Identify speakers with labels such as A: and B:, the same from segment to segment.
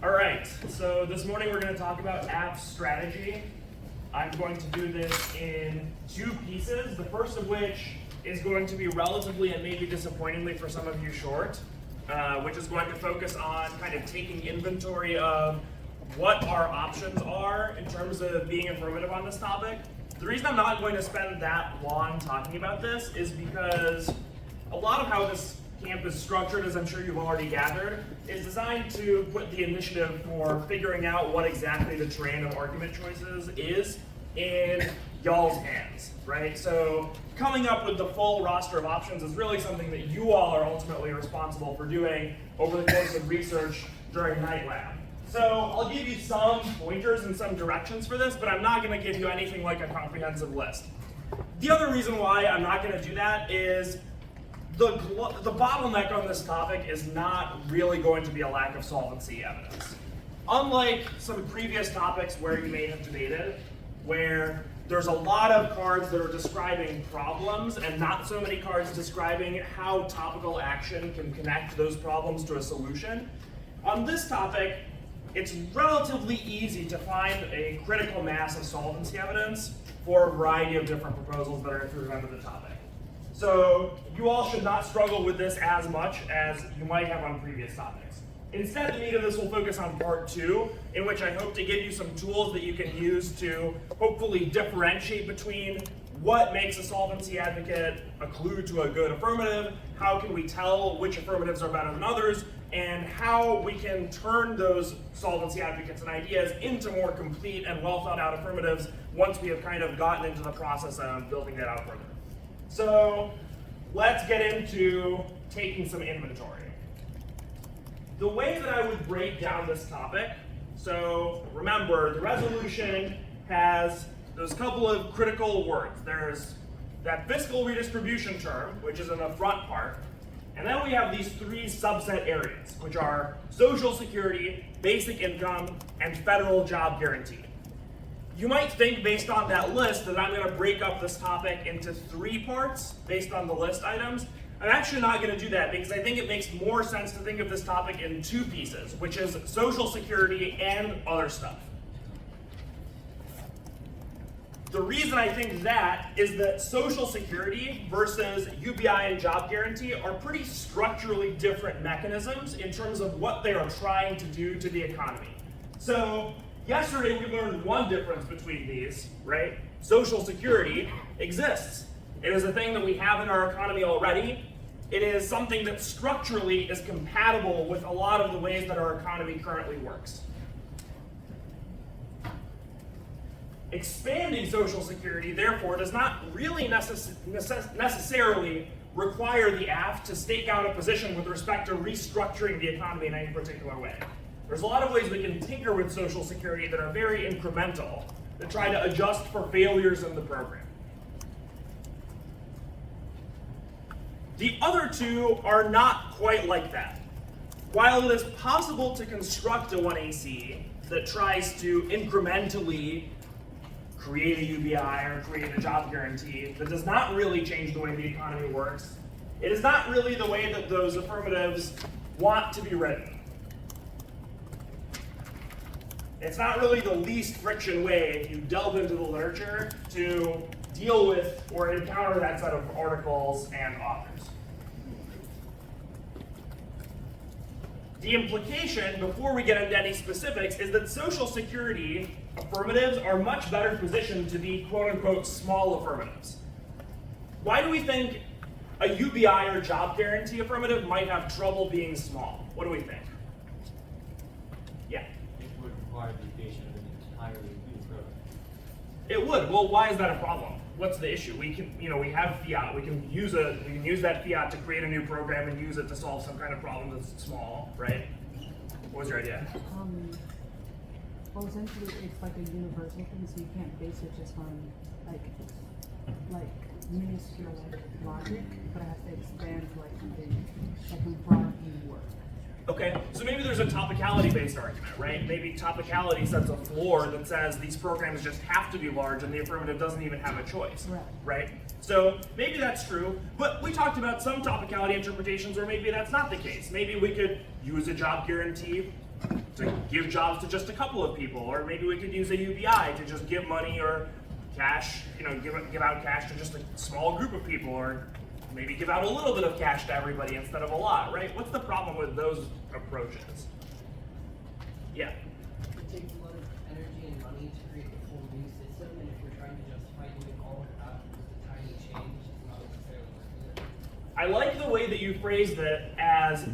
A: All right, so this morning we're going to talk about app strategy. I'm going to do this in two pieces, the first of which is going to be relatively and maybe disappointingly for some of you short, which is going to focus on kind of taking inventory of what our options are in terms of being affirmative on this topic. The reason I'm not going to spend that long talking about this is because a lot of how this camp is structured, as I'm sure you've already gathered, is designed to put the initiative for figuring out what exactly the terrain of argument choices is in y'all's hands, right? So coming up with the full roster of options is really something that you all are ultimately responsible for doing over the course of research during night lab. So I'll give you some pointers and some directions for this, but I'm not going to give you anything like a comprehensive list. The other reason why I'm not going to do that is the bottleneck on this topic is not really going to be a lack of solvency evidence. Unlike some previous topics where you may have debated, where there's a lot of cards that are describing problems and not so many cards describing how topical action can connect those problems to a solution, on this topic, it's relatively easy to find a critical mass of solvency evidence for a variety of different proposals that are included under the topic. So you all should not struggle with this as much as you might have on previous topics. Instead, the meat of this will focus on part two, in which I hope to give you some tools that you can use to hopefully differentiate between what makes a solvency advocate a clue to a good affirmative, how can we tell which affirmatives are better than others, and how we can turn those solvency advocates and ideas into more complete and well thought out affirmatives once we have kind of gotten into the process of building that out further. So let's get into taking some inventory. The way that I would break down this topic, so remember the resolution has those couple of critical words. There's that fiscal redistribution term, which is in the front part, and then we have these three subset areas, which are Social Security, basic income, and federal job guarantee. You might think, based on that list, that I'm going to break up this topic into three parts based on the list items. I'm actually not going to do that because I think it makes more sense to think of this topic in two pieces, which is Social Security and other stuff. The reason I think that is that Social Security versus UBI and job guarantee are pretty structurally different mechanisms in terms of what they are trying to do to the economy. So yesterday we learned one difference between these, right? Social Security exists. It is a thing that we have in our economy already. It is something that structurally is compatible with a lot of the ways that our economy currently works. Expanding Social Security, therefore, does not really necessarily require the AFT to stake out a position with respect to restructuring the economy in any particular way. There's a lot of ways we can tinker with Social Security that are very incremental, that try to adjust for failures in the program. The other two are not quite like that. While it is possible to construct a 1AC that tries to incrementally create a UBI or create a job guarantee that does not really change the way the economy works, it is not really the way that those affirmatives want to be written. It's not really the least friction way, if you delve into the literature, to deal with or encounter that set of articles and authors. The implication, before we get into any specifics, is that Social Security affirmatives are much better positioned to be quote-unquote small affirmatives. Why do we think a UBI or job guarantee affirmative might have trouble being small? What do we think? Yeah?
B: It would require the creation of an entirely new program.
A: It would. Well, why is that a problem? What's the issue? We can, we have fiat. We can use that fiat to create a new program and use it to solve some kind of problem that's small, right? What was your idea?
C: Well, essentially, it's like a universal thing, so you can't base it just on like minuscule logic, but it has to expand to like something that can broadly work.
A: Okay, so maybe there's a topicality-based argument, right? Maybe topicality sets a floor that says these programs just have to be large and the affirmative doesn't even have a choice, right? So maybe that's true, but we talked about some topicality interpretations where maybe that's not the case. Maybe we could use a job guarantee to give jobs to just a couple of people, or maybe we could use a UBI to just give money or cash, give out cash to just a small group of people, or maybe give out a little bit of cash to everybody instead of a lot, right? What's the problem with those approaches? Yeah.
D: It takes a lot of energy and money to create a whole new system, and if we're trying to justify doing all of that with a tiny change, it's not necessarily worth it.
A: I like the way that you phrased it as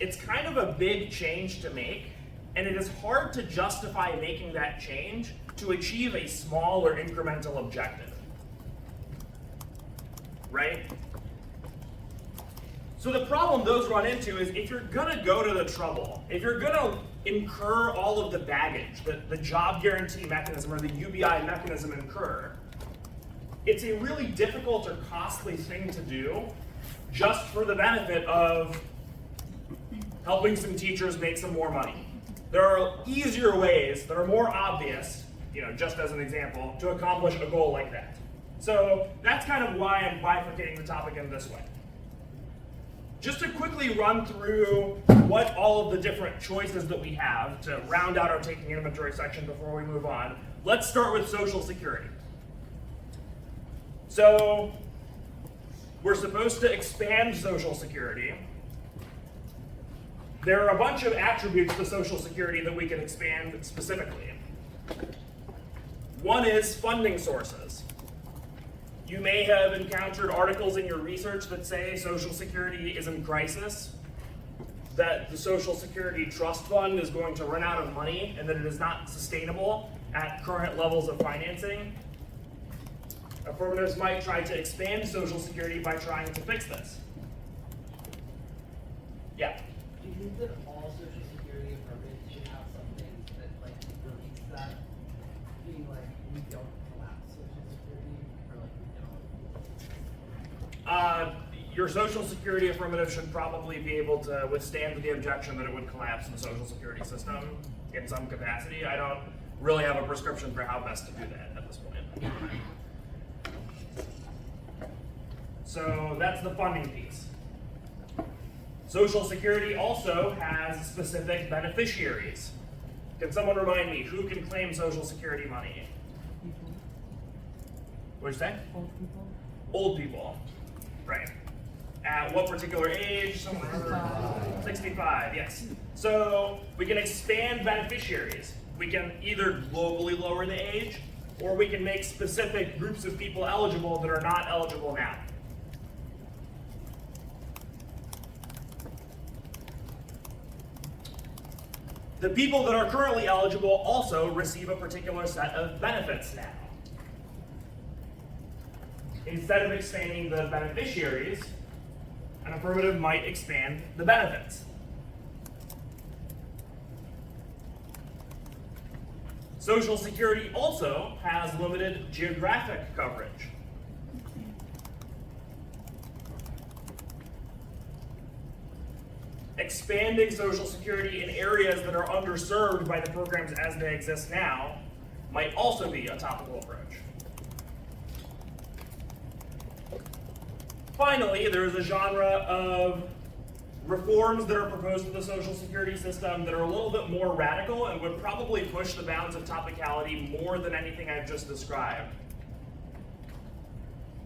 A: it's kind of a big change to make, and it is hard to justify making that change to achieve a small or incremental objective. Right? So the problem those run into is if you're gonna go to the trouble, if you're gonna incur all of the baggage that the job guarantee mechanism or the UBI mechanism incur, it's a really difficult or costly thing to do just for the benefit of helping some teachers make some more money. There are easier ways that are more obvious, just as an example, to accomplish a goal like that. So that's kind of why I'm bifurcating the topic in this way. Just to quickly run through what all of the different choices that we have to round out our taking inventory section before we move on, let's start with Social Security. So we're supposed to expand Social Security. There are a bunch of attributes to Social Security that we can expand specifically. One is funding sources. You may have encountered articles in your research that say Social Security is in crisis, that the Social Security Trust Fund is going to run out of money, and that it is not sustainable at current levels of financing. Affirmatives might try to expand Social Security by trying to fix this. Yeah?
D: Do you think that all Social Security affirmatives should have something that relates that, being like, we don't collapse Social Security, or we don't?
A: Your Social Security affirmative should probably be able to withstand the objection that it would collapse the Social Security system in some capacity. I don't really have a prescription for how best to do that at this point. So that's the funding piece. Social Security also has specific beneficiaries. Can someone remind me, who can claim Social Security money?
C: People,
A: What'd you say?
C: old people.
A: Old people, right. At what particular age? Someone remember? 65, yes. So we can expand beneficiaries. We can either globally lower the age, or we can make specific groups of people eligible that are not eligible now. The people that are currently eligible also receive a particular set of benefits now. Instead of expanding the beneficiaries, an affirmative might expand the benefits. Social Security also has limited geographic coverage. Expanding Social Security in areas that are underserved by the programs as they exist now might also be a topical approach. Finally, there is a genre of reforms that are proposed to the Social Security system that are a little bit more radical and would probably push the bounds of topicality more than anything I've just described.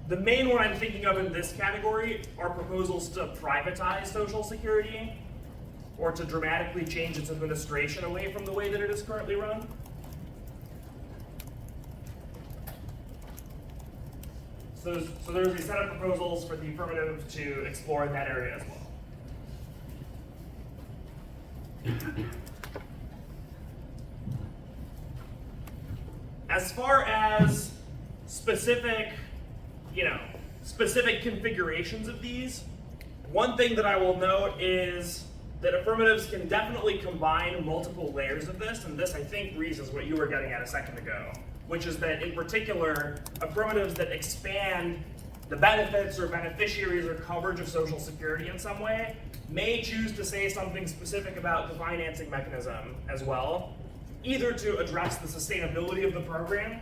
A: The main one I'm thinking of in this category are proposals to privatize Social Security or to dramatically change its administration away from the way that it is currently run. So there's a set of proposals for the affirmative to explore in that area as well. As far as specific configurations of these, one thing that I will note is that affirmatives can definitely combine multiple layers of this, and this I think, Reese, is what you were getting at a second ago, which is that in particular, affirmatives that expand the benefits or beneficiaries or coverage of Social Security in some way may choose to say something specific about the financing mechanism as well, either to address the sustainability of the program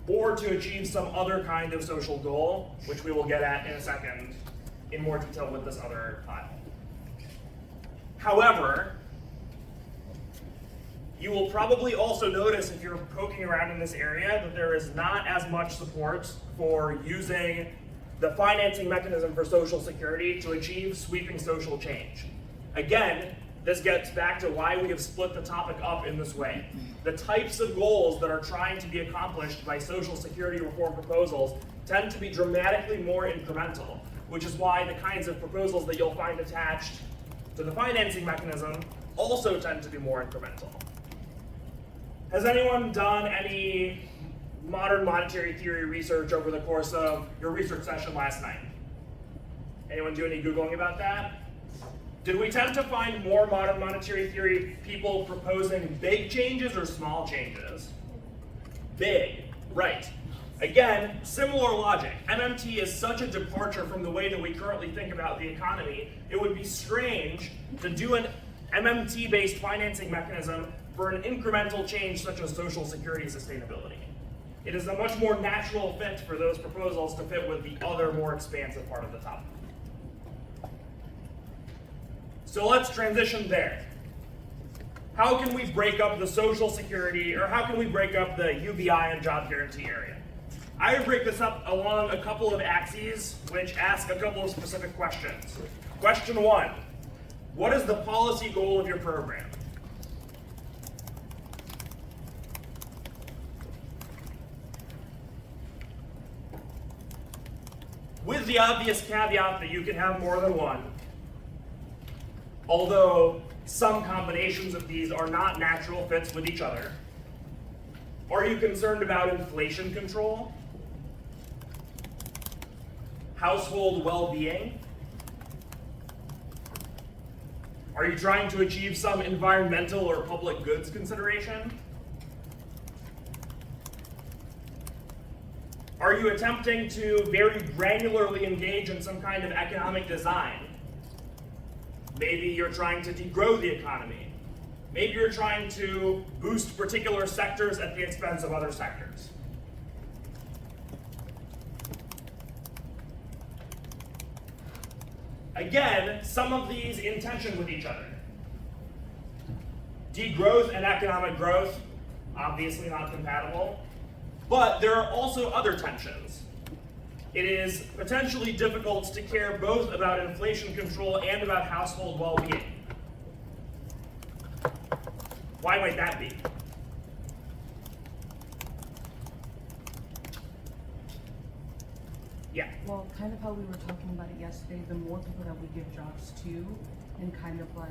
A: or to achieve some other kind of social goal, which we will get at in a second in more detail with this other file. However, You will probably also notice if you're poking around in this area that there is not as much support for using the financing mechanism for Social Security to achieve sweeping social change. Again, this gets back to why we have split the topic up in this way. The types of goals that are trying to be accomplished by Social Security reform proposals tend to be dramatically more incremental, which is why the kinds of proposals that you'll find attached to the financing mechanism also tend to be more incremental. Has anyone done any modern monetary theory research over the course of your research session last night? Anyone do any Googling about that? Did we tend to find more modern monetary theory people proposing big changes or small changes? Big, right. Again, similar logic. MMT is such a departure from the way that we currently think about the economy, it would be strange to do an MMT-based financing mechanism for an incremental change such as Social Security sustainability. It is a much more natural fit for those proposals to fit with the other more expansive part of the topic. So let's transition there. How can we break up the Social Security, or how can we break up the UBI and job guarantee area? I would break this up along a couple of axes which ask a couple of specific questions. Question 1, what is the policy goal of your program? With the obvious caveat that you can have more than one, although some combinations of these are not natural fits with each other. Are you concerned about inflation control? Household well-being? Are you trying to achieve some environmental or public goods consideration? Are you attempting to very granularly engage in some kind of economic design? Maybe you're trying to degrow the economy. Maybe you're trying to boost particular sectors at the expense of other sectors. Again, some of these in tension with each other. Degrowth and economic growth, obviously not compatible. But there are also other tensions. It is potentially difficult to care both about inflation control and about household well-being. Why might that be? Yeah.
C: Well, kind of how we were talking about it yesterday, the more people that we give jobs to, and kind of like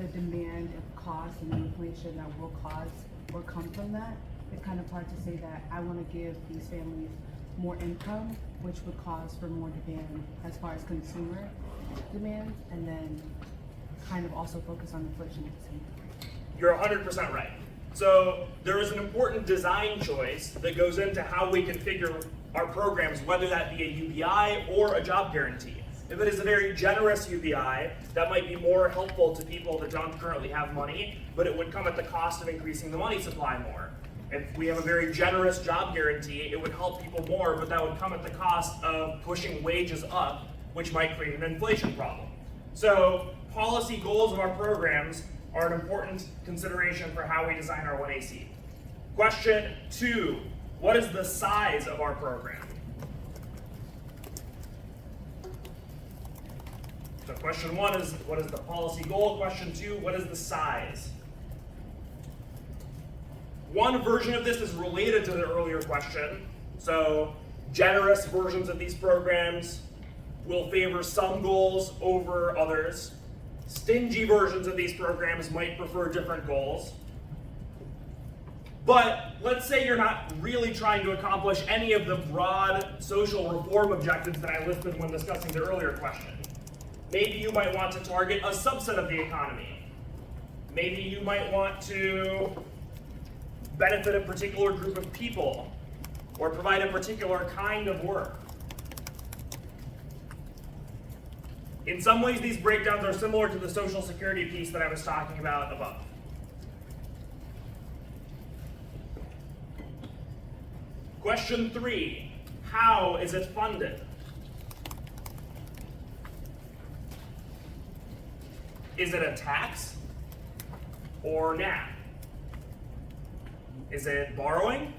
C: the demand of cost and the inflation that will cause or come from that, it's kind of hard to say that I want to give these families more income, which would cause for more demand as far as consumer demand, and then kind of also focus on inflation at the same time.
A: You're 100% right. So there is an important design choice that goes into how we configure our programs, whether that be a UBI or a job guarantee. If it is a very generous UBI, that might be more helpful to people that don't currently have money, but it would come at the cost of increasing the money supply more. If we have a very generous job guarantee, it would help people more, but that would come at the cost of pushing wages up, which might create an inflation problem. So policy goals of our programs are an important consideration for how we design our 1AC. Question 2, what is the size of our program? So question 1 is, what is the policy goal? Question 2, what is the size? One version of this is related to the earlier question. So generous versions of these programs will favor some goals over others. Stingy versions of these programs might prefer different goals. But let's say you're not really trying to accomplish any of the broad social reform objectives that I listed when discussing the earlier question. Maybe you might want to target a subset of the economy. Maybe you might want to benefit a particular group of people or provide a particular kind of work. In some ways, these breakdowns are similar to the Social Security piece that I was talking about above. Question 3, how is it funded? Is it a tax or NAP? Is it borrowing?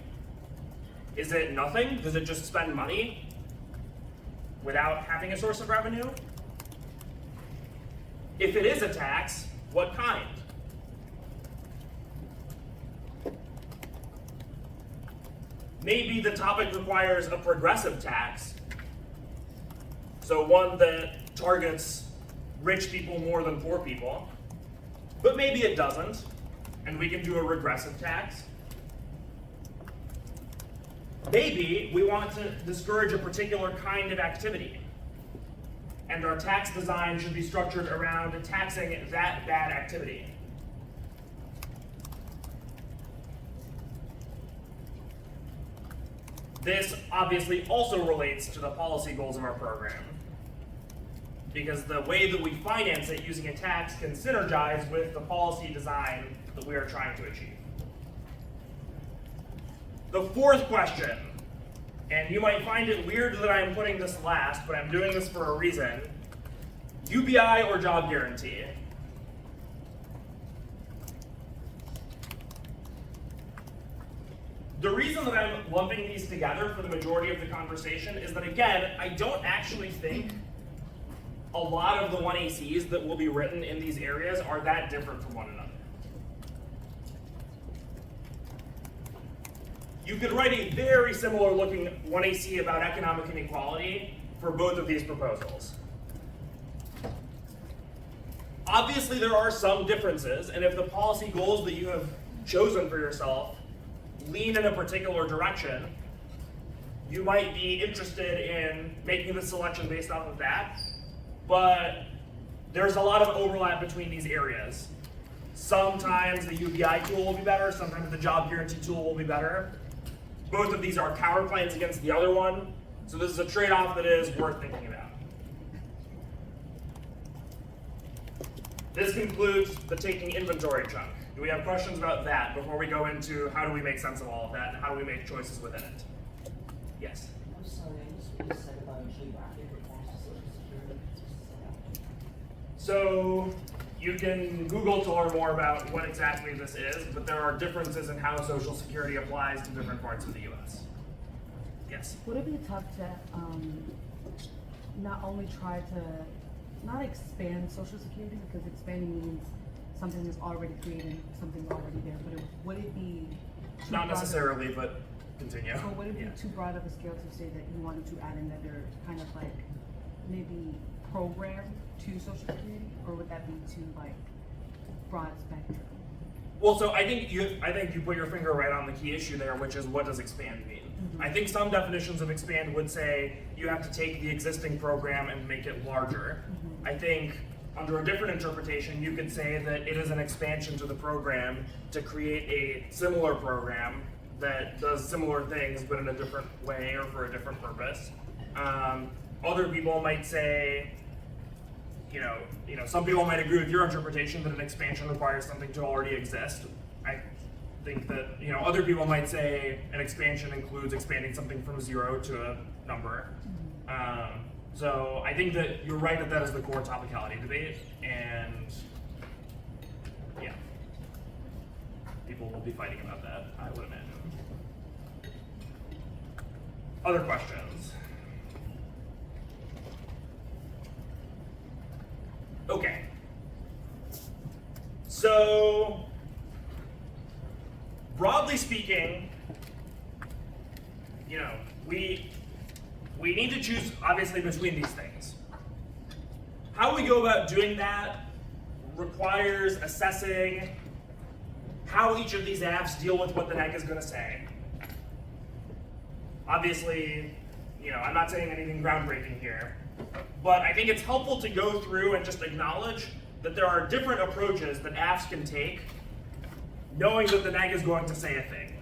A: Is it nothing? Does it just spend money without having a source of revenue? If it is a tax, what kind? Maybe the topic requires a progressive tax, so one that targets rich people more than poor people, but maybe it doesn't, and we can do a regressive tax. Maybe we want to discourage a particular kind of activity, and our tax design should be structured around taxing that bad activity. This obviously also relates to the policy goals of our program, because the way that we finance it using a tax can synergize with the policy design that we are trying to achieve. The fourth question, and you might find it weird that I'm putting this last, but I'm doing this for a reason: UBI or job guarantee? The reason that I'm lumping these together for the majority of the conversation is that, again, I don't actually think a lot of the 1ACs that will be written in these areas are that different from one another. You could write a very similar looking 1AC about economic inequality for both of these proposals. Obviously, there are some differences, and if the policy goals that you have chosen for yourself lean in a particular direction, you might be interested in making the selection based off of that, but there's a lot of overlap between these areas. Sometimes the UBI tool will be better, sometimes the job guarantee tool will be better. Both of these are counterplans against the other one, so this is a trade-off that is worth thinking about. This concludes the taking inventory chunk. Do we have questions about that before we go into how do we make sense of all of that and how do we make choices within it? Yes?
E: I'm sorry, I missed what you said about geographic reforms to Social Security.
A: So you can Google to learn more about what exactly this is, but there are differences in how Social Security applies to different parts of the US. Yes?
C: Would it be tough to not only try to not expand Social Security, because expanding means something is already created, something's already there, but would it be too
A: Not
C: broad
A: necessarily, but continue.
C: Or would it be
A: Yeah.
C: too broad of a scale to say that you wanted to add another kind of like maybe program to Social Security, or would that be too like broad spectrum?
A: Well, so I think you put your finger right on the key issue there, which is what does expand mean? I think some definitions of expand would say you have to take the existing program and make it larger. I think under a different interpretation, you could say that it is an expansion to the program to create a similar program that does similar things but in a different way or for a different purpose. Other people might say, some people might agree with your interpretation that an expansion requires something to already exist. I think that, other people might say an expansion includes expanding something from 0 to a number. So I think that you're right that is the core topicality debate, and yeah, people will be fighting about that, I would imagine. Other questions? Okay. So, broadly speaking, we need to choose, obviously, between these things. How we go about doing that requires assessing how each of these apps deal with what the NEC is going to say. Obviously, I'm not saying anything groundbreaking here, but I think it's helpful to go through and just acknowledge that there are different approaches that apps can take, knowing that the NEC is going to say a thing.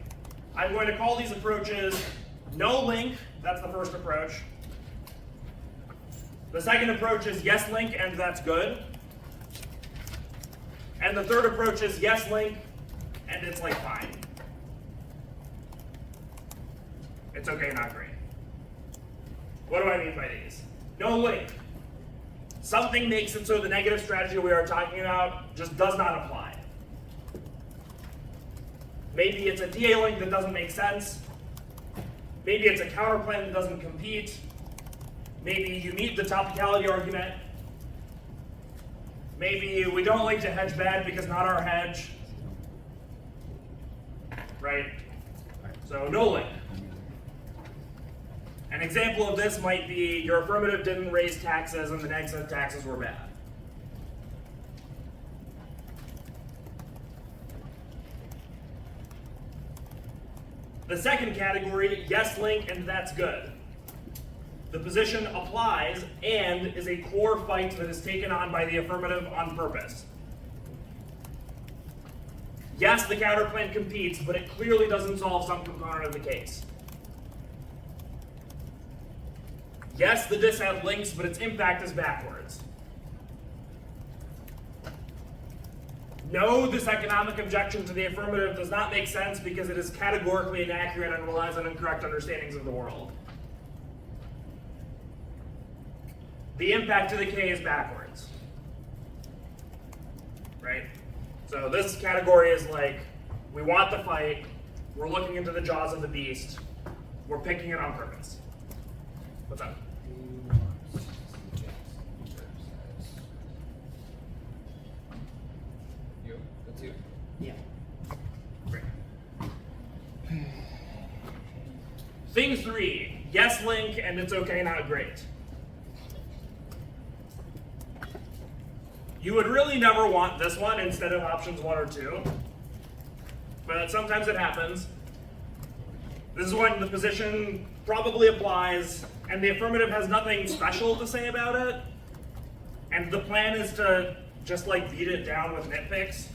A: I'm going to call these approaches no link, that's the first approach. The second approach is yes link, and that's good. And the third approach is yes link, and it's like fine. It's okay, not great. What do I mean by these? No link. Something makes it so the negative strategy we are talking about just does not apply. Maybe it's a DA link that doesn't make sense. Maybe it's a counterplan that doesn't compete. Maybe you meet the topicality argument. Maybe we don't like to hedge bad because not our hedge. Right? So no link. An example of this might be your affirmative didn't raise taxes and the neg said taxes were bad. The second category, yes link and that's good. The position applies and is a core fight that is taken on by the affirmative on purpose. Yes, the counterplan competes, but it clearly doesn't solve some component of the case. Yes, the disad links, but its impact is backwards. No, this economic objection to the affirmative does not make sense because it is categorically inaccurate and relies on incorrect understandings of the world. The impact to the K is backwards. Right? So this category is like, we want the fight, we're looking into the jaws of the beast, we're picking it on purpose. What's up?
B: You? That's you.
E: Yeah.
A: Great. Thing 3, yes link and it's okay, not great. You would really never want this one instead of options 1 or 2, but sometimes it happens. This is when the position probably applies and the affirmative has nothing special to say about it, and the plan is to just like beat it down with nitpicks.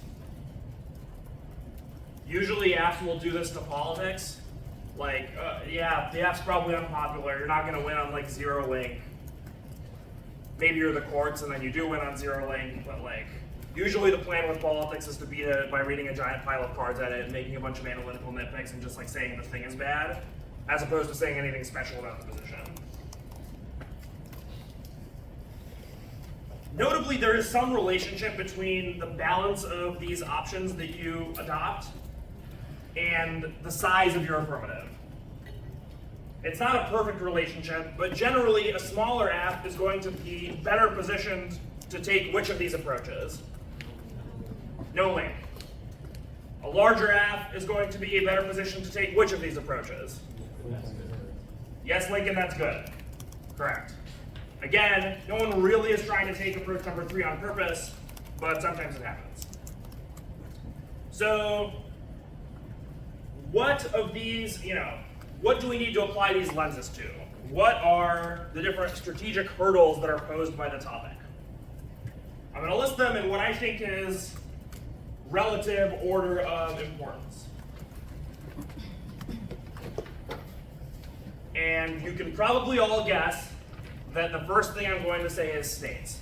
A: Usually apps will do this to politics. Like, yeah, the app's probably unpopular, you're not gonna win on like zero link. Maybe you're the courts and then you do win on zero link, but like, usually the plan with politics is to beat it by reading a giant pile of cards at it and making a bunch of analytical nitpicks and just like saying the thing is bad, as opposed to saying anything special about the position. Notably, there is some relationship between the balance of these options that you adopt and the size of your affirmative. It's not a perfect relationship, but generally a smaller app is going to be better positioned to take which of these approaches? No link. A larger app is going to be a better position to take which of these approaches? Yes link and that's good. Correct. Again, no one really is trying to take approach number 3 on purpose, but sometimes it happens. So, what of these, what do we need to apply these lenses to? What are the different strategic hurdles that are posed by the topic? I'm going to list them in what I think is relative order of importance. And you can probably all guess that the first thing I'm going to say is states.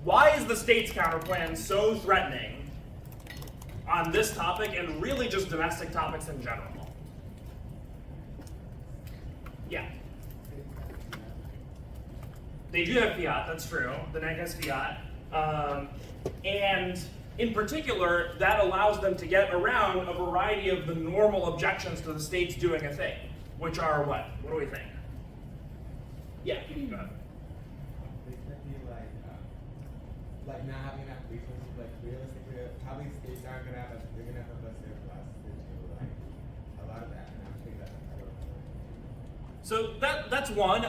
A: Why is the states counterplan so threatening on this topic and really just domestic topics in general? Yeah. They do have fiat, that's true. The NEC has fiat. And in particular, that allows them to get around a variety of the normal objections to the states doing a thing, which are what? What do we think? Yeah, go ahead.
F: They could be like not having enough resources, like realistically, probably states aren't gonna have they're gonna have a less surplus to like a lot of that, and I think that's
A: So that's one.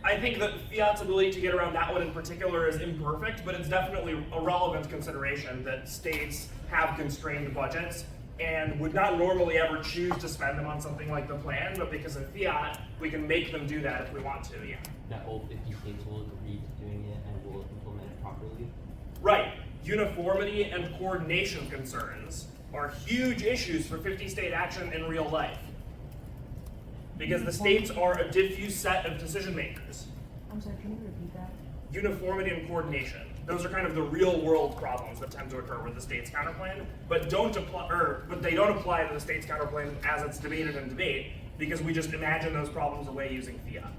A: I think that fiat's ability to get around that one in particular is imperfect, but it's definitely a relevant consideration that states have constrained budgets and would not normally ever choose to spend them on something like the plan, but because of fiat, we can make them do that if we want to, yeah.
E: That all 50 states will agree to doing it and will implement it properly.
A: Right. Uniformity and coordination concerns are huge issues for 50-state action in real life. Because the states are a diffuse set of decision makers.
C: I'm sorry, can you repeat that?
A: Uniformity and coordination. Those are kind of the real world problems that tend to occur with the states counterplan, but they don't apply to the states counterplan as it's debated in debate, because we just imagine those problems away using fiat,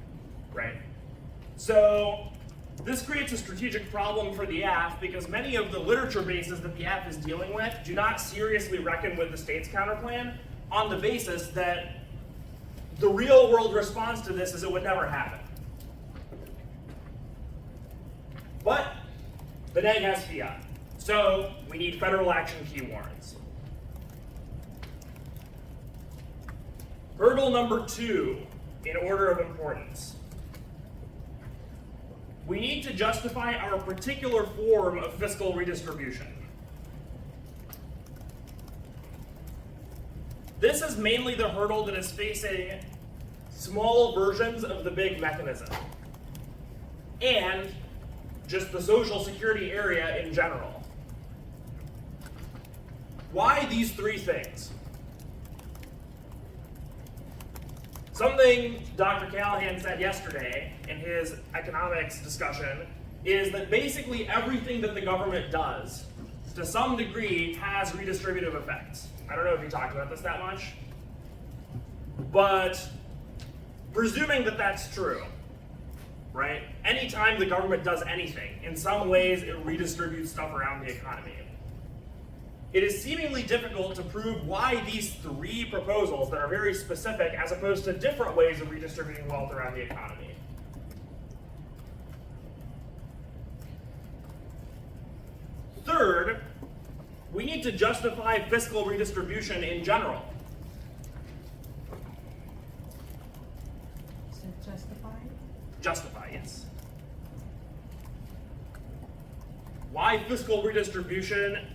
A: right? So this creates a strategic problem for the AF because many of the literature bases that the AF is dealing with do not seriously reckon with the state's counterplan on the basis that the real world response to this is it would never happen. But the neg has fiat, so we need federal action key warrants. Hurdle number 2 in order of importance. We need to justify our particular form of fiscal redistribution. This is mainly the hurdle that is facing small versions of the big mechanism and just the Social Security area in general. Why these 3 things? Something Dr. Callahan said yesterday in his economics discussion is that basically everything that the government does, to some degree, has redistributive effects. I don't know if he talked about this that much, but presuming that that's true, right? Anytime the government does anything, in some ways it redistributes stuff around the economy. It is seemingly difficult to prove why these 3 proposals that are very specific as opposed to different ways of redistributing wealth around the economy. Third, we need to justify fiscal redistribution in general.
C: So justify?
A: Justify, yes. Why fiscal redistribution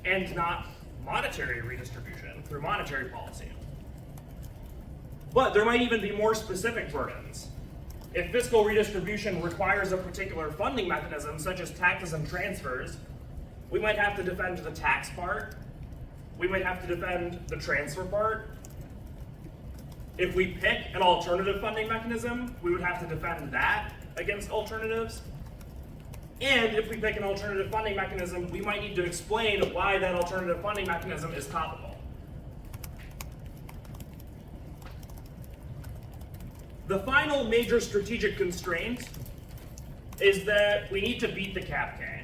A: and not monetary redistribution through monetary policy? But there might even be more specific burdens. If fiscal redistribution requires a particular funding mechanism, such as taxes and transfers, we might have to defend the tax part. We might have to defend the transfer part. If we pick an alternative funding mechanism, we would have to defend that against alternatives. And if we pick an alternative funding mechanism, we might need to explain why that alternative funding mechanism is topical. The final major strategic constraint is that we need to beat the cap K.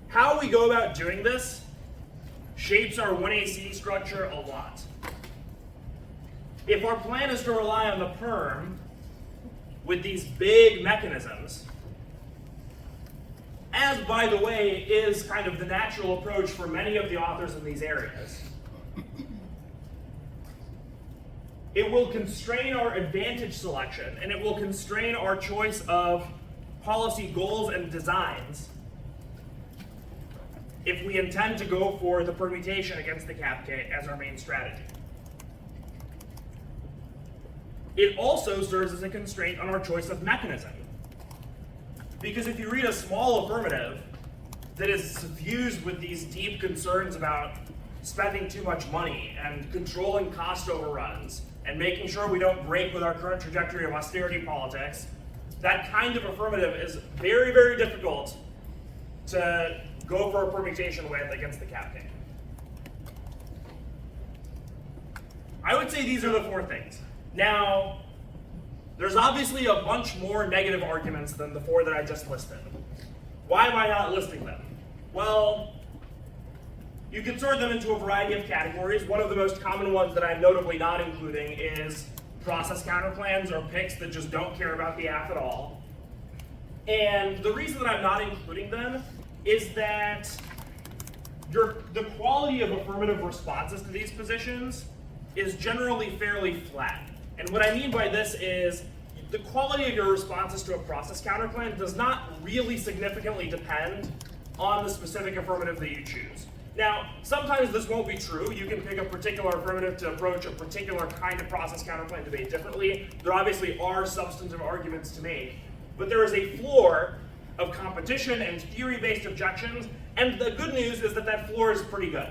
A: How we go about doing this shapes our 1AC structure a lot. If our plan is to rely on the perm with these big mechanisms, as by the way is kind of the natural approach for many of the authors in these areas, it will constrain our advantage selection and it will constrain our choice of policy goals and designs if we intend to go for the permutation against the cap K as our main strategy. It also serves as a constraint on our choice of mechanism. Because if you read a small affirmative that is suffused with these deep concerns about spending too much money and controlling cost overruns and making sure we don't break with our current trajectory of austerity politics, that kind of affirmative is very, very difficult to go for a permutation with against the cap K. I would say these are the 4 things. Now, there's obviously a bunch more negative arguments than the 4 that I just listed. Why am I not listing them? Well, you can sort them into a variety of categories. One of the most common ones that I'm notably not including is process counterplans or picks that just don't care about the AF at all. And the reason that I'm not including them is that the quality of affirmative responses to these positions is generally fairly flat. And what I mean by this is the quality of your responses to a process counterplan does not really significantly depend on the specific affirmative that you choose. Now, sometimes this won't be true. You can pick a particular affirmative to approach a particular kind of process counterplan debate differently. There obviously are substantive arguments to make, but there is a floor of competition and theory-based objections, and the good news is that that floor is pretty good.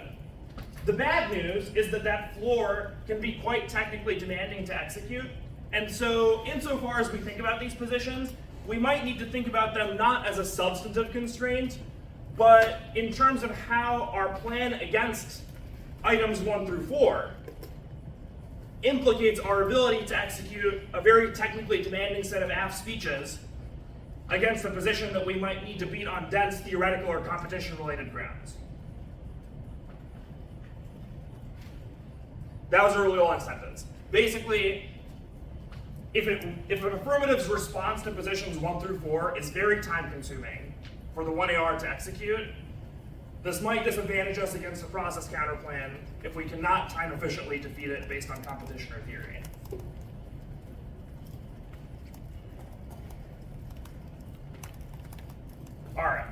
A: The bad news is that that floor can be quite technically demanding to execute, and so insofar as we think about these positions, we might need to think about them not as a substantive constraint, but in terms of how our plan against items 1 through 4 implicates our ability to execute a very technically demanding set of aft speeches against a position that we might need to beat on dense theoretical or competition-related grounds. That was a really long sentence. Basically, if an affirmative's response to positions 1 through 4 is very time-consuming for the 1AR to execute, this might disadvantage us against a process counterplan if we cannot time-efficiently defeat it based on competition or theory. All right.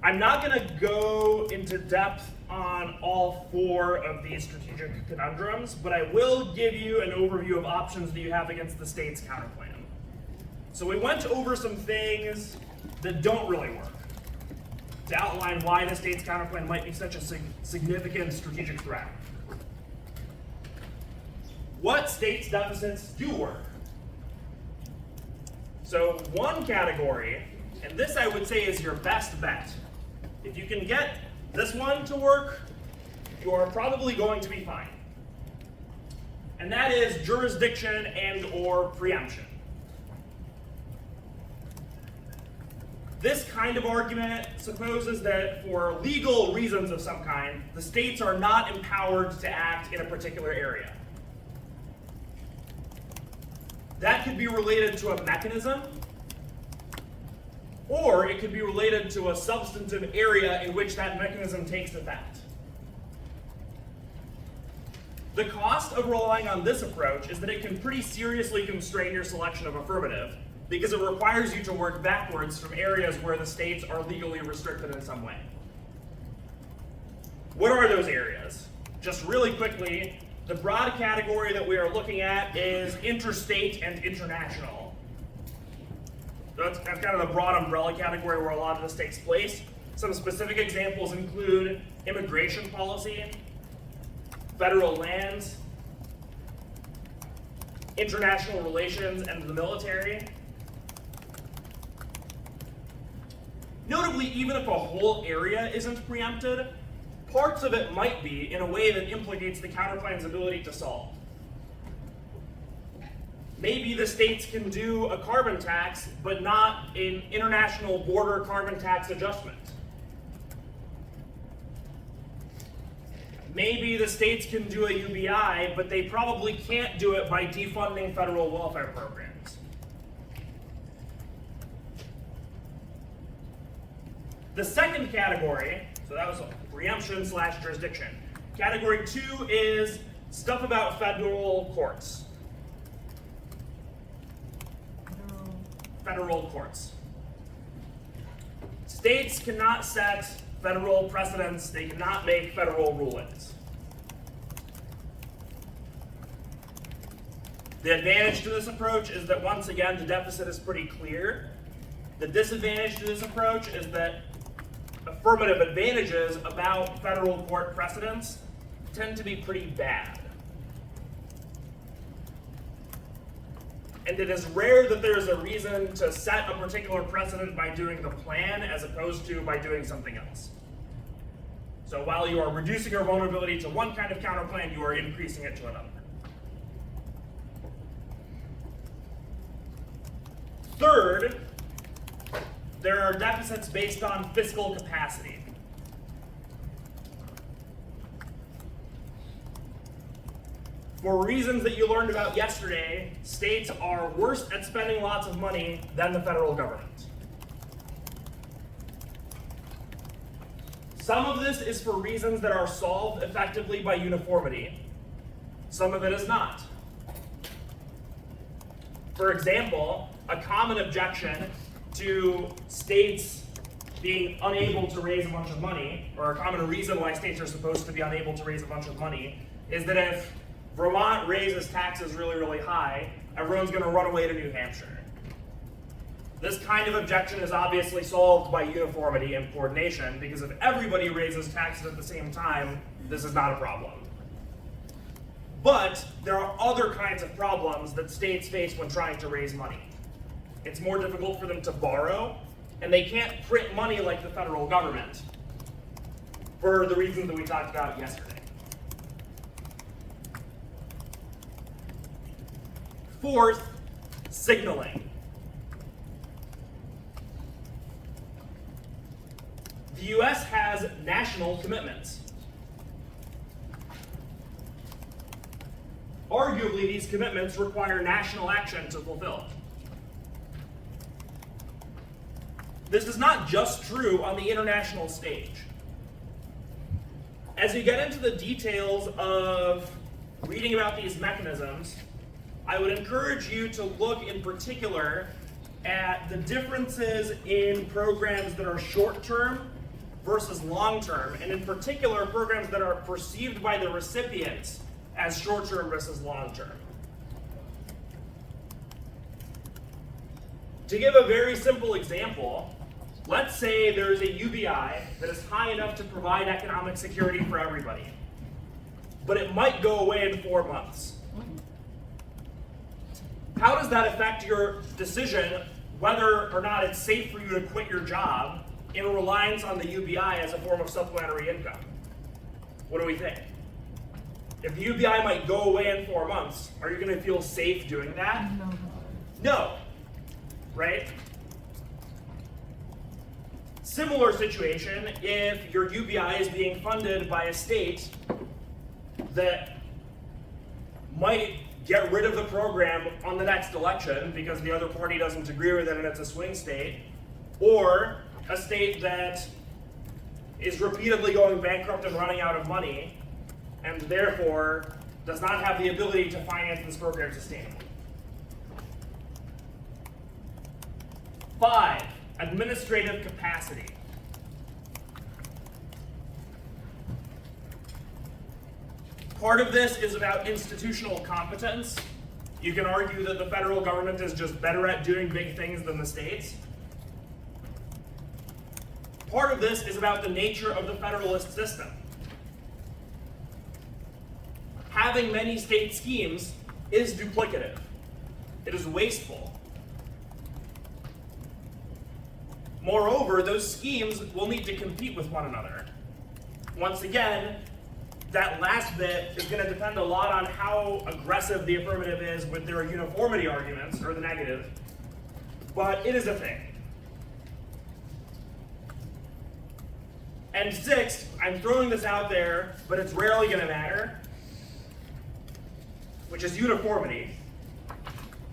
A: I'm not going to go into depth on all 4 of these strategic conundrums, but I will give you an overview of options that you have against the state's counterplan. So we went over some things that don't really work to outline why the state's counterplan might be such a significant strategic threat. What states' deficits do work? So one category, and this I would say is your best bet. If you can get this one to work, you are probably going to be fine. And that is jurisdiction and/or preemption. This kind of argument supposes that for legal reasons of some kind, the states are not empowered to act in a particular area. That could be related to a mechanism, or it could be related to a substantive area in which that mechanism takes effect. The cost of relying on this approach is that it can pretty seriously constrain your selection of affirmative, because it requires you to work backwards from areas where the states are legally restricted in some way. What are those areas? Just really quickly, the broad category that we are looking at is interstate and international. So that's kind of the broad umbrella category where a lot of this takes place. Some specific examples include immigration policy, federal lands, international relations, and the military. Notably, even if a whole area isn't preempted, parts of it might be in a way that implicates the counterplan's ability to solve. Maybe the states can do a carbon tax, but not an international border carbon tax adjustment. Maybe the states can do a UBI, but they probably can't do it by defunding federal welfare programs. The second category, so that was preemption / jurisdiction. Category 2 is stuff about federal courts. Federal courts. States cannot set federal precedents, they cannot make federal rulings. The advantage to this approach is that, once again, the deficit is pretty clear. The disadvantage to this approach is that affirmative advantages about federal court precedents tend to be pretty bad. And it is rare that there is a reason to set a particular precedent by doing the plan as opposed to by doing something else. So while you are reducing your vulnerability to one kind of counterplan, you are increasing it to another. Third, there are deficits based on fiscal capacity. For reasons that you learned about yesterday, states are worse at spending lots of money than the federal government. Some of this is for reasons that are solved effectively by uniformity. Some of it is not. For example, a common objection to states being unable to raise a bunch of money, or a common reason why states are supposed to be unable to raise a bunch of money, is that if Vermont raises taxes really, really high, everyone's going to run away to New Hampshire. This kind of objection is obviously solved by uniformity and coordination, because if everybody raises taxes at the same time, this is not a problem. But there are other kinds of problems that states face when trying to raise money. It's more difficult for them to borrow, and they can't print money like the federal government. for the reasons that we talked about yesterday. Fourth, signaling. The US has national commitments. Arguably, these commitments require national action to fulfill. This is not just true on the international stage. As you get into the details of reading about these mechanisms, I would encourage you to look in particular at the differences in programs that are short-term versus long-term, and in particular programs that are perceived by the recipients as short-term versus long-term. To give a very simple example, let's say there's a UBI that is high enough to provide economic security for everybody, but it might go away in 4 months. How does that affect your decision whether or not it's safe for you to quit your job in reliance on the UBI as a form of supplementary income? What do we think? If the UBI might go away in 4 months, are you going to feel safe doing that?
C: No.
A: No, right? Similar situation if your UBI is being funded by a state that might get rid of the program on the next election because the other party doesn't agree with it and it's a swing state, or a state that is repeatedly going bankrupt and running out of money and therefore does not have the ability to finance this program sustainably. 5, administrative capacity. Part of this is about institutional competence. You can argue that the federal government is just better at doing big things than the states. Part of this is about the nature of the federalist system. Having many state schemes is duplicative. It is wasteful. Moreover, those schemes will need to compete with one another. Once again, that last bit is going to depend a lot on how aggressive the affirmative is with their uniformity arguments, or the negative, but it is a thing. And 6, I'm throwing this out there, but it's rarely going to matter, which is uniformity.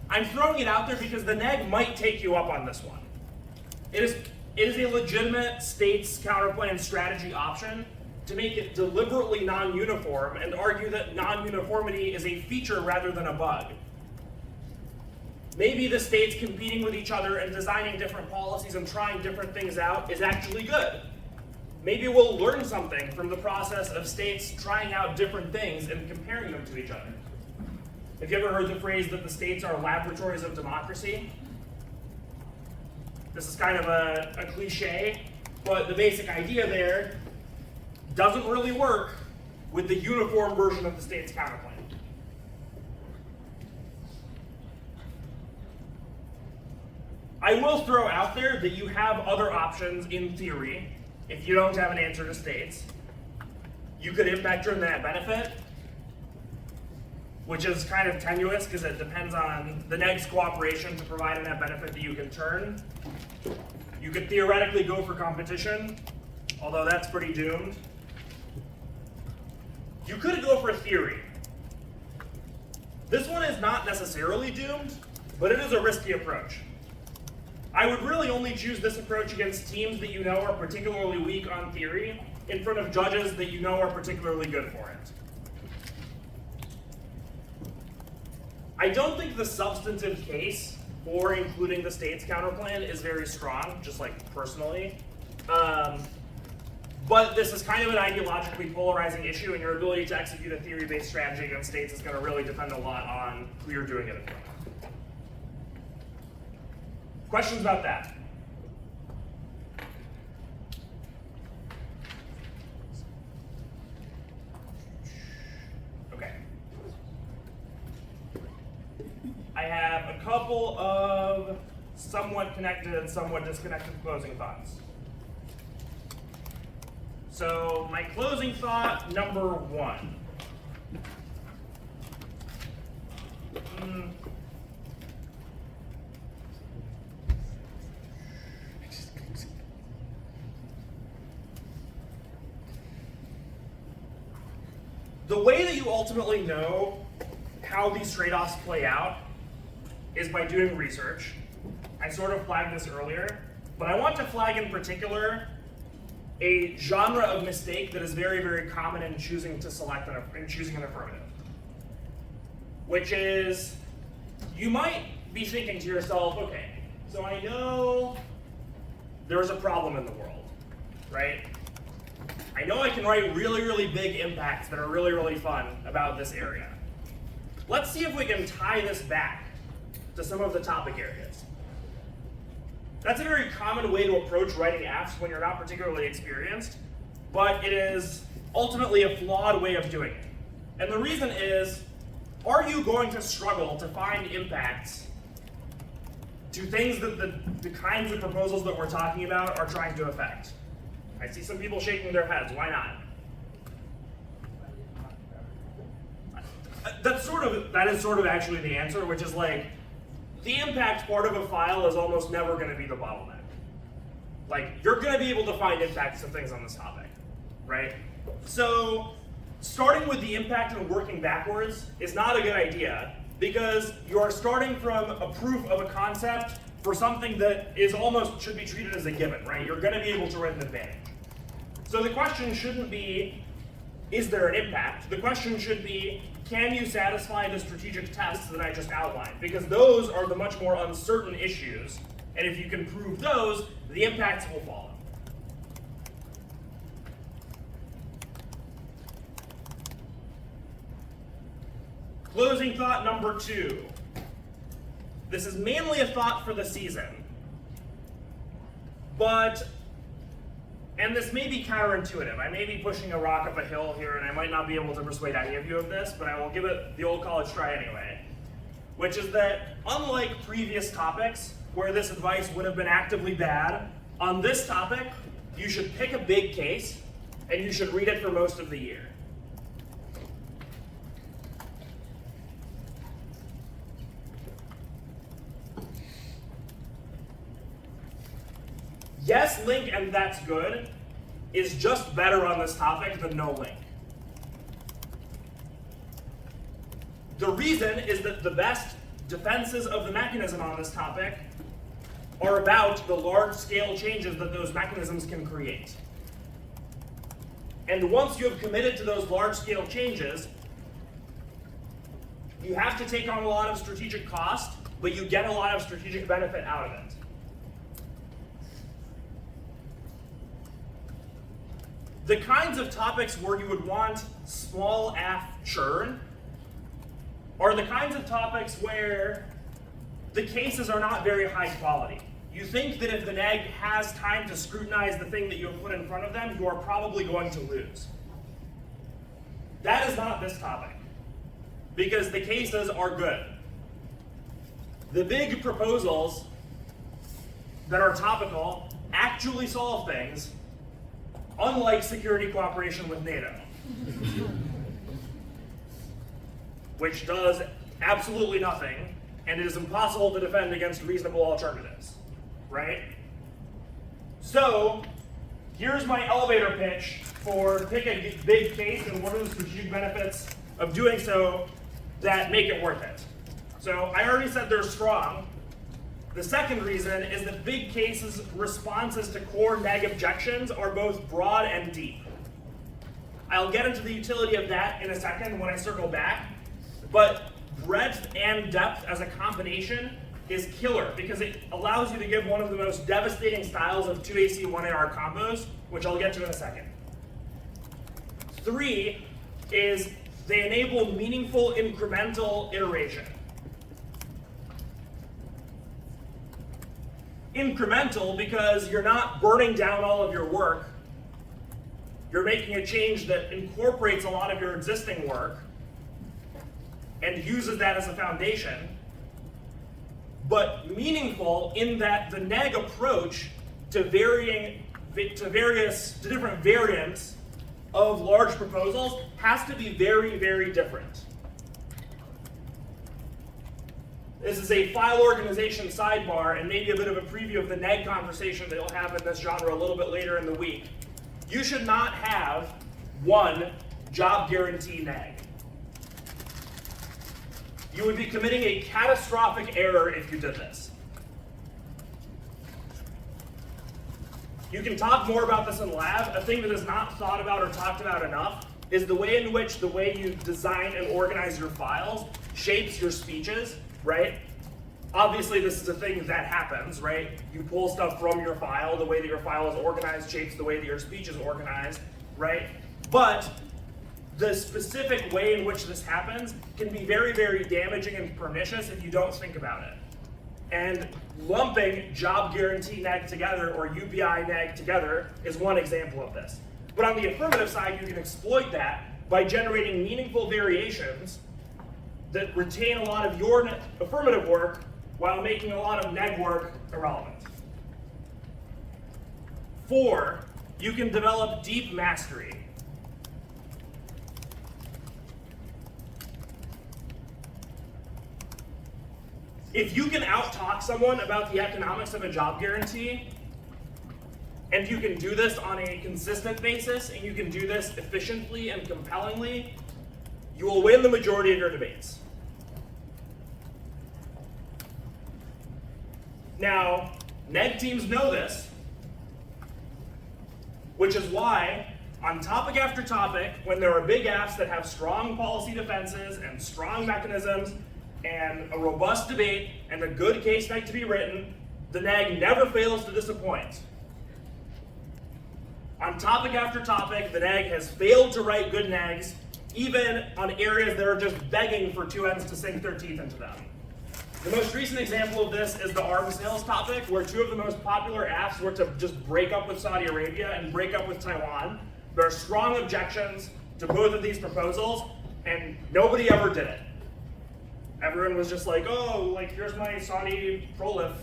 A: I'm throwing it out there because the neg might take you up on this one. It is a legitimate state's counterplan strategy option to make it deliberately non-uniform and argue that non-uniformity is a feature rather than a bug. Maybe the states competing with each other and designing different policies and trying different things out is actually good. Maybe we'll learn something from the process of states trying out different things and comparing them to each other. Have you ever heard the phrase that the states are laboratories of democracy? This is kind of a cliche, but the basic idea there doesn't really work with the uniform version of the state's counterplan. I will throw out there that you have other options in theory if you don't have an answer to states. You could impact your net benefit, which is kind of tenuous because it depends on the neg's cooperation to provide a net benefit that you can turn. You could theoretically go for competition, although that's pretty doomed. You could go for theory. This one is not necessarily doomed, but it is a risky approach. I would really only choose this approach against teams that you know are particularly weak on theory in front of judges that you know are particularly good for it. I don't think the substantive case for including the state's counterplan is very strong, just like personally. But this is kind of an ideologically polarizing issue, and your ability to execute a theory-based strategy against states is going to really depend a lot on who you're doing it in front of. Questions about that? Okay. I have a couple of somewhat connected and somewhat disconnected closing thoughts. So my closing thought number 1. The way that you ultimately know how these trade-offs play out is by doing research. I sort of flagged this earlier, but I want to flag in particular a genre of mistake that is very, very common in choosing to select in choosing an affirmative. Which is, you might be thinking to yourself, okay, so I know there's a problem in the world, right? I know I can write really, really big impacts that are really, really fun about this area. Let's see if we can tie this back to some of the topic areas. That's a very common way to approach writing apps when you're not particularly experienced, but it is ultimately a flawed way of doing it. And the reason is, are you going to struggle to find impacts to things that the kinds of proposals that we're talking about are trying to affect? I see some people shaking their heads. Why not? That is sort of actually the answer, which is like, the impact part of a file is almost never going to be the bottleneck. Like, you're going to be able to find impacts to things on this topic, right? So, starting with the impact and working backwards is not a good idea, because you are starting from a proof of a concept for something that is almost should be treated as a given, right? You're going to be able to write an advantage. So the question shouldn't be, is there an impact? The question should be, can you satisfy the strategic tests that I just outlined? Because those are the much more uncertain issues, and if you can prove those, the impacts will follow. Closing thought number 2. This is mainly a thought for the season, and this may be counterintuitive. I may be pushing a rock up a hill here, and I might not be able to persuade any of you of this, but I will give it the old college try anyway. Which is that, unlike previous topics, where this advice would have been actively bad, on this topic, you should pick a big case, and you should read it for most of the year. Yes, link, and that's good, is just better on this topic than no link. The reason is that the best defenses of the mechanism on this topic are about the large-scale changes that those mechanisms can create. And once you have committed to those large-scale changes, you have to take on a lot of strategic cost, but you get a lot of strategic benefit out of it. The kinds of topics where you would want small f churn are the kinds of topics where the cases are not very high quality. You think that if the neg has time to scrutinize the thing that you have put in front of them, you are probably going to lose. That is not this topic, because the cases are good. The big proposals that are topical actually solve things, unlike security cooperation with NATO, which does absolutely nothing, and it is impossible to defend against reasonable alternatives, right? So, here's my elevator pitch for pick a big case and what are the strategic benefits of doing so that make it worth it. So, I already said they're strong. The second reason is that big cases' responses to core neg objections are both broad and deep. I'll get into the utility of that in a second when I circle back, but breadth and depth as a combination is killer because it allows you to give one of the most devastating styles of 2AC 1AR combos, which I'll get to in a second. 3 is they enable meaningful incremental iteration. Incremental because you're not burning down all of your work. You're making a change that incorporates a lot of your existing work and uses that as a foundation. But meaningful in that the neg approach to varying different variants of large proposals has to be very, very different. This is a file organization sidebar and maybe a bit of a preview of the neg conversation that you'll have in this genre a little bit later in the week. You should not have one job guarantee neg. You would be committing a catastrophic error if you did this. You can talk more about this in lab. A thing that is not thought about or talked about enough is the way in which the way you design and organize your files shapes your speeches, right? Obviously, this is a thing that happens, right? You pull stuff from your file. The way that your file is organized shapes the way that your speech is organized, right? But the specific way in which this happens can be very, very damaging and pernicious if you don't think about it. And lumping job guarantee neg together or UBI neg together is one example of this. But on the affirmative side, you can exploit that by generating meaningful variations that retain a lot of your affirmative work while making a lot of neg work irrelevant. 4, you can develop deep mastery. If you can out-talk someone about the economics of a job guarantee, and you can do this on a consistent basis, and you can do this efficiently and compellingly, you will win the majority of your debates. Now, neg teams know this, which is why on topic after topic, when there are big apps that have strong policy defenses and strong mechanisms and a robust debate and a good case neg to be written, the neg never fails to disappoint. On topic after topic, the neg has failed to write good negs, even on areas that are just begging for two ends to sink their teeth into them. The most recent example of this is the arms sales topic, where two of the most popular apps were to just break up with Saudi Arabia and break up with Taiwan. There are strong objections to both of these proposals, and nobody ever did it. Everyone was just like, oh, like here's my Saudi prolif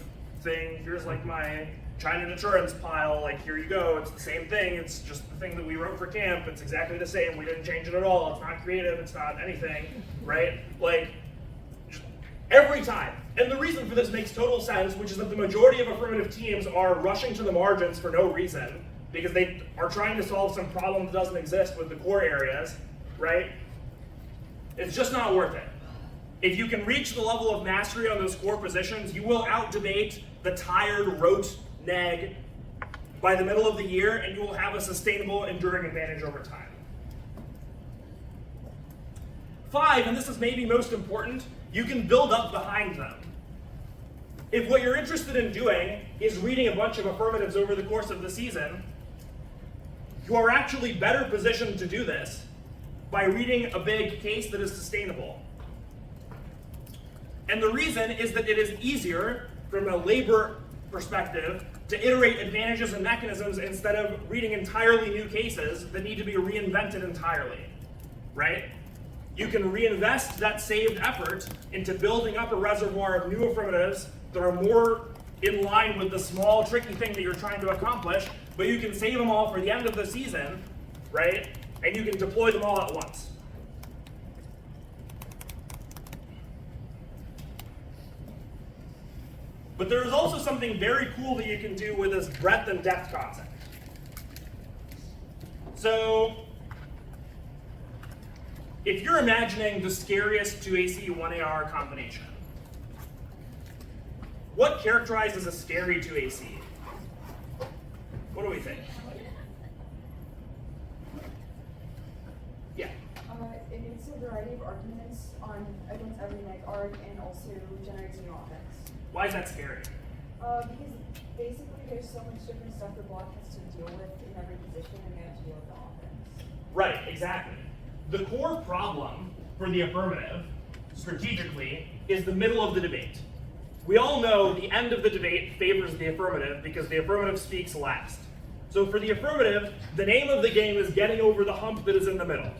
A: thing, here's like my China deterrence pile, like here you go, it's the same thing, it's just the thing that we wrote for camp, it's exactly the same, we didn't change it at all, it's not creative, it's not anything, right? Like, every time. And the reason for this makes total sense, which is that the majority of affirmative teams are rushing to the margins for no reason, because they are trying to solve some problem that doesn't exist with the core areas, right? It's just not worth it. If you can reach the level of mastery on those core positions, you will out-debate the tired, rote neg by the middle of the year, and you will have a sustainable, enduring advantage over time. 5, and this is maybe most important, you can build up behind them. If what you're interested in doing is reading a bunch of affirmatives over the course of the season, you are actually better positioned to do this by reading a big case that is sustainable. And the reason is that it is easier from a labor perspective to iterate advantages and mechanisms instead of reading entirely new cases that need to be reinvented entirely, right? You can reinvest that saved effort into building up a reservoir of new affirmatives that are more in line with the small, tricky thing that you're trying to accomplish, but you can save them all for the end of the season, right? And you can deploy them all at once. But there is also something very cool that you can do with this breadth and depth concept. So, if you're imagining the scariest 2AC 1AR combination, what characterizes a scary 2AC? What do we think? Yeah.
G: It makes a variety of arguments against every neg arg and also generates new offense.
A: Why is that scary?
G: Because basically there's so much different stuff the block has to deal with in every position and they have to deal with the offense.
A: Right, exactly. The core problem for the affirmative, strategically, is the middle of the debate. We all know the end of the debate favors the affirmative because the affirmative speaks last. So for the affirmative, the name of the game is getting over the hump that is in the middle.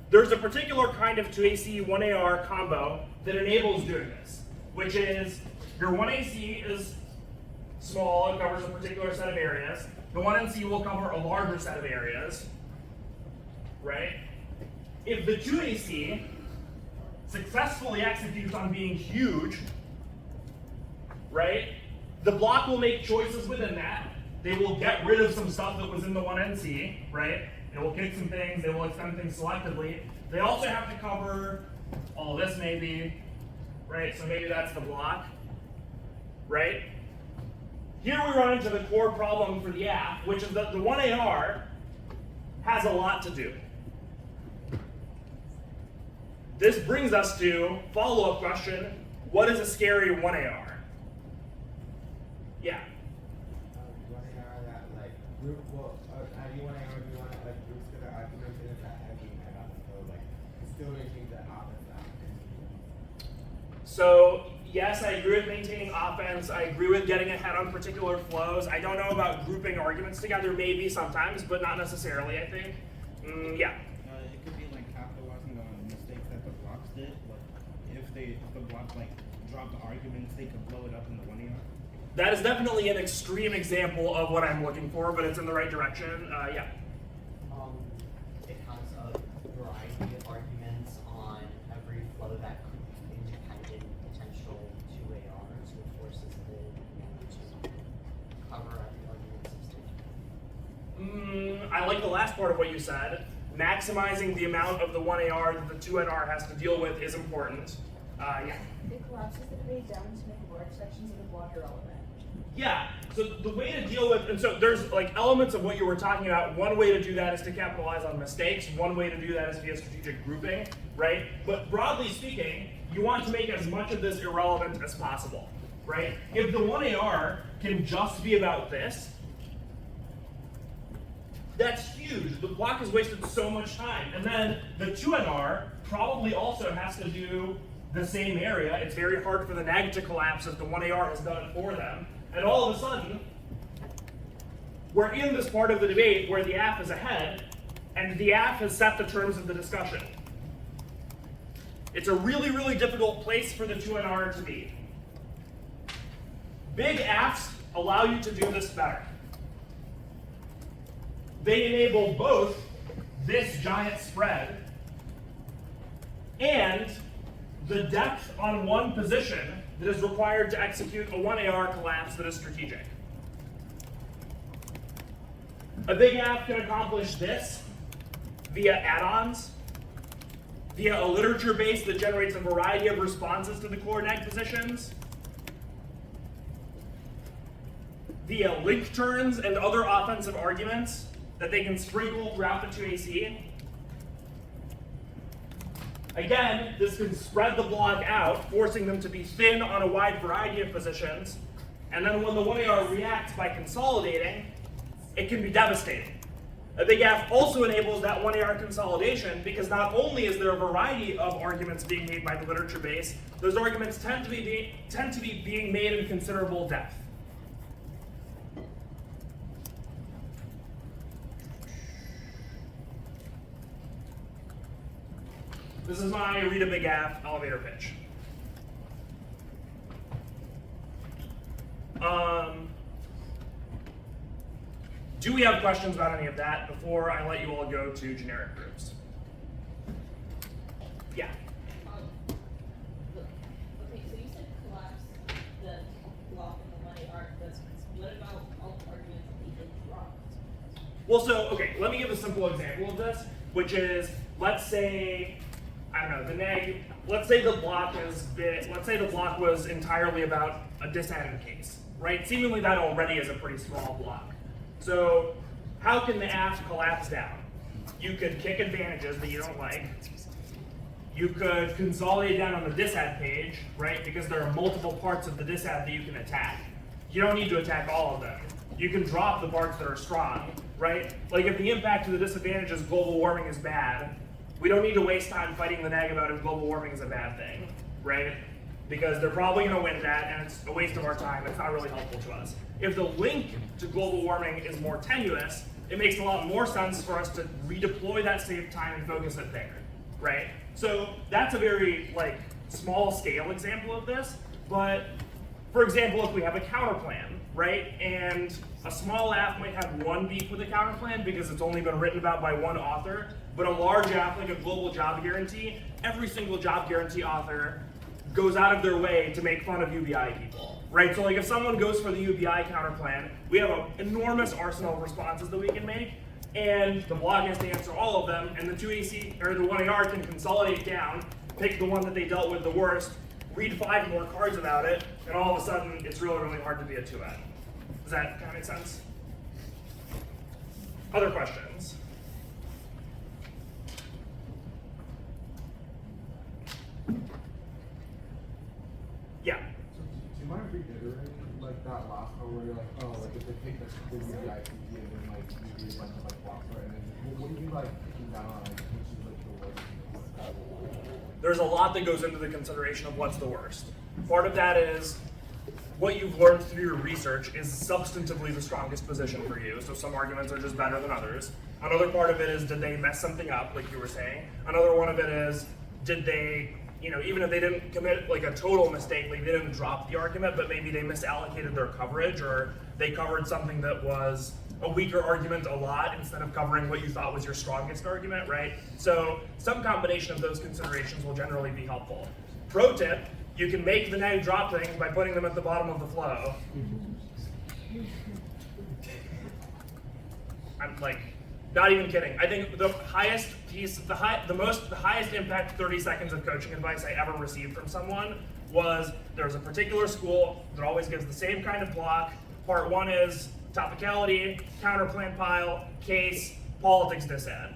A: There's a particular kind of 2AC 1AR combo that enables doing this, which is your 1AC is small, it covers a particular set of areas. The 1NC will cover a larger set of areas, right? If the 2AC successfully executes on being huge, right, the block will make choices within that. They will get rid of some stuff that was in the 1NC, right? It will kick some things, they will extend things selectively. They also have to cover all of this maybe, right? So maybe that's the block, right? Here we run into the core problem for the app, which is that the 1AR has a lot to do. This brings us to follow-up question, what is a scary 1AR? Yeah.
F: One AR that like group you want AR do you want like groups that are argumentative that heavy and up so like still making the offense out.
A: So yes, I agree with maintaining offense. I agree with getting ahead on particular flows. I don't know about grouping arguments together, maybe sometimes, but not necessarily, I think. Yeah.
H: It could be like capitalizing on mistakes that the blocks did. Like if the block like dropped the arguments, they could blow it up in the 1AR.
A: That is definitely an extreme example of what I'm looking for, but it's in the right direction. Yeah.
E: It has a variety of arguments on every flow that could be independent potential 2ARs, which forces the to cover every argument system.
A: I like the last part of what you said. Maximizing the amount of the 1AR that the 2NR has to deal with is important. Yeah.
G: It collapses the debate down to make large sections of the block irrelevant.
A: Yeah, so the way to deal with, and so there's like elements of what you were talking about. One way to do that is to capitalize on mistakes. One way to do that is via strategic grouping, right? But broadly speaking, you want to make as much of this irrelevant as possible, right? If the 1AR can just be about this, that's huge. The block has wasted so much time. And then the 2NR probably also has to do the same area. It's very hard for the nag to collapse if the 1AR has done it for them. And all of a sudden, we're in this part of the debate where the AF is ahead, and the AF has set the terms of the discussion. It's a really, really difficult place for the 2NR to be. Big AFs allow you to do this better. They enable both this giant spread and the depth on one position that is required to execute a 1AR collapse that is strategic. A big app can accomplish this via add-ons, via a literature base that generates a variety of responses to the core neg positions, via link turns and other offensive arguments that they can sprinkle throughout the 2AC. Again, this can spread the block out, forcing them to be thin on a wide variety of positions. And then when the 1AR reacts by consolidating, it can be devastating. A big F also enables that 1AR consolidation because not only is there a variety of arguments being made by the literature base, those arguments tend to be being made in considerable depth. This is my read a big F elevator pitch. Do we have questions about any of that before I let you all go to generic groups? Yeah.
I: Okay, so you said collapse the block in the 1AR. What about all arguments being dropped?
A: Well, so, okay, let me give a simple example of this, which is, let's say, I don't know, the neg, let's say the block was entirely about a disadded case, right? Seemingly that already is a pretty small block. So how can the AF collapse down? You could kick advantages that you don't like. You could consolidate down on the disadd page, right? Because there are multiple parts of the disadd that you can attack. You don't need to attack all of them. You can drop the parts that are strong, right? Like if the impact to the disadvantage is global warming is bad, we don't need to waste time fighting the neg about if global warming is a bad thing, right? Because they're probably going to win that, and it's a waste of our time. It's not really helpful to us. If the link to global warming is more tenuous, it makes a lot more sense for us to redeploy that saved time and focus it there, right? So that's a very small scale example of this. But for example, if we have a counter plan, right? And a small app might have one beef with a counterplan because it's only been written about by one author, but a large app like a global job guarantee, every single job guarantee author goes out of their way to make fun of UBI people, right? So like if someone goes for the UBI counterplan, we have an enormous arsenal of responses that we can make, and the blog has to answer all of them, and the 2AC or the 1AR can consolidate down, pick the one that they dealt with the worst, read 5 more cards about it, and all of a sudden it's really, really hard to be a 2N. Does that kind of make sense? Other questions? Yeah.
F: So do you mind reiterating like that last one where you're like, oh, like if they take the UBICP and then like you do a bunch of like blocks, right? And then what do you mean by picking down on like which is like the worst?
A: There's a lot that goes into the consideration of what's the worst. Part of that is what you've learned through your research is substantively the strongest position for you. So some arguments are just better than others. Another part of it is, did they mess something up, like you were saying? Another one of it is, did they, even if they didn't commit like a total mistake, like they didn't drop the argument, but maybe they misallocated their coverage, or they covered something that was a weaker argument a lot instead of covering what you thought was your strongest argument, right? So some combination of those considerations will generally be helpful. Pro tip, you can make the neg drop things by putting them at the bottom of the flow. I'm like, not even kidding. I think the highest piece, the highest impact 30 seconds of coaching advice I ever received from someone was there's a particular school that always gives the same kind of block. Part 1 is topicality, counterplan pile, case, politics disad,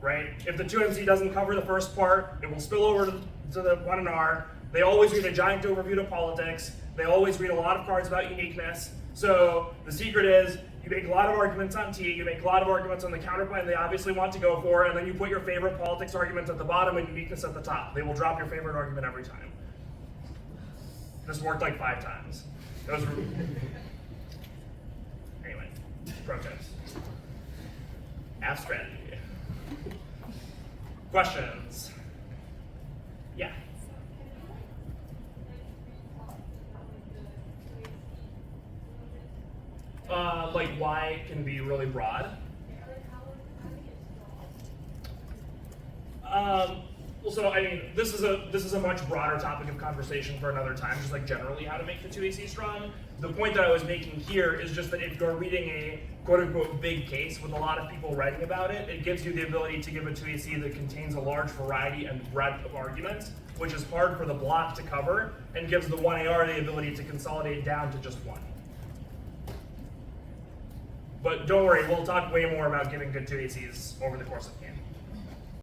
A: right? If the 2MC doesn't cover the first part, it will spill over to the 1NR. They always read a giant overview to politics. They always read a lot of cards about uniqueness. So the secret is you make a lot of arguments on T, you make a lot of arguments on the counterplan they obviously want to go for, and then you put your favorite politics arguments at the bottom and uniqueness at the top. They will drop your favorite argument every time. This worked like 5 times. It was anyway, pro tips. App strategy. Questions? Yeah. Like why can be really broad. Well, so I mean, this is a much broader topic of conversation for another time, just like generally how to make the 2AC strong. The point that I was making here is just that if you're reading a quote-unquote big case with a lot of people writing about it, it gives you the ability to give a 2AC that contains a large variety and breadth of arguments, which is hard for the block to cover, and gives the 1AR the ability to consolidate down to just one. But don't worry, we'll talk way more about giving good 2ACs over the course of the game.